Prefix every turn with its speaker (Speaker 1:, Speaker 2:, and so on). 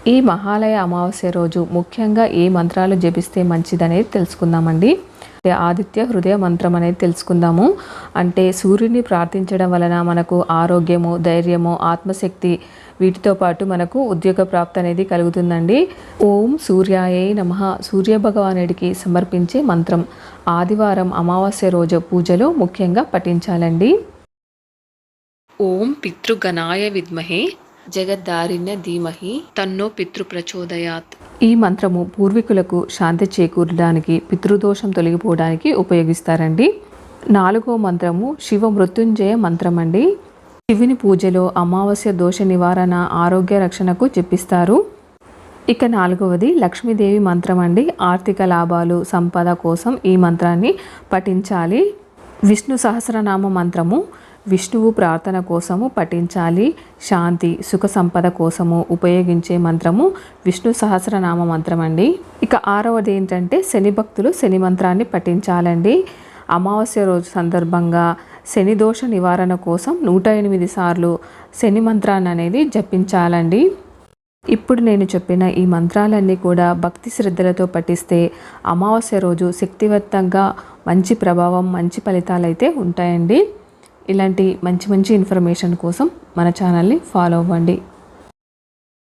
Speaker 1: ఈ మహాలయ అమావాస్య రోజు ముఖ్యంగా ఏ మంత్రాలు జపిస్తే మంచిదనేది తెలుసుకుందామండి. ఆదిత్య హృదయ మంత్రం అనేది తెలుసుకుందాము. అంటే సూర్యుని ప్రార్థించడం వలన మనకు ఆరోగ్యము, ధైర్యము, ఆత్మశక్తి, వీటితో పాటు మనకు ఉద్యోగ ప్రాప్తి అనేది కలుగుతుందండి. ఓం సూర్యాయే నమః సూర్య భగవానుడికి సమర్పించే మంత్రం ఆదివారం అమావాస్య రోజు పూజలో ముఖ్యంగా పఠించాలండి. ఓం పితృగణాయ విద్మహే జగద్ధారిణ్య ధీమహి తన్నో పితృ ప్రచోదయాత్. ఈ మంత్రము పూర్వీకులకు శాంతి చేకూరడానికి, పితృదోషం తొలగిపోవడానికి ఉపయోగిస్తారండి. 4వ మంత్రము శివ మృత్యుంజయ మంత్రం అండి. శివుని పూజలో అమావాస్య దోష నివారణ, ఆరోగ్య రక్షణకు జపిస్తారు. ఇక 4వది లక్ష్మీదేవి మంత్రం అండి. ఆర్థిక లాభాలు, సంపద కోసం ఈ మంత్రాన్ని పఠించాలి. విష్ణు సహస్రనామ మంత్రము విష్ణువు ప్రార్థన కోసము పఠించాలి. శాంతి, సుఖ సంపద కోసము ఉపయోగించే మంత్రము విష్ణు సహస్రనామ మంత్రం అండి. ఇక 6వది ఏంటంటే శని భక్తులు శని మంత్రాన్ని పఠించాలండి. అమావాస్య రోజు సందర్భంగా శని దోష నివారణ కోసం 108 సార్లు శని మంత్రాన్ని అనేది జపించాలండి. ఇప్పుడు నేను చెప్పిన ఈ మంత్రాలన్నీ కూడా భక్తి శ్రద్ధలతో పఠిస్తే అమావాస్య రోజు శక్తివంతంగా మంచి ప్రభావం, మంచి ఫలితాలు అయితే ఉంటాయండి. ఇలాంటి మంచి ఇన్ఫర్మేషన్ కోసం మన ఛానల్ని ఫాలో అవ్వండి.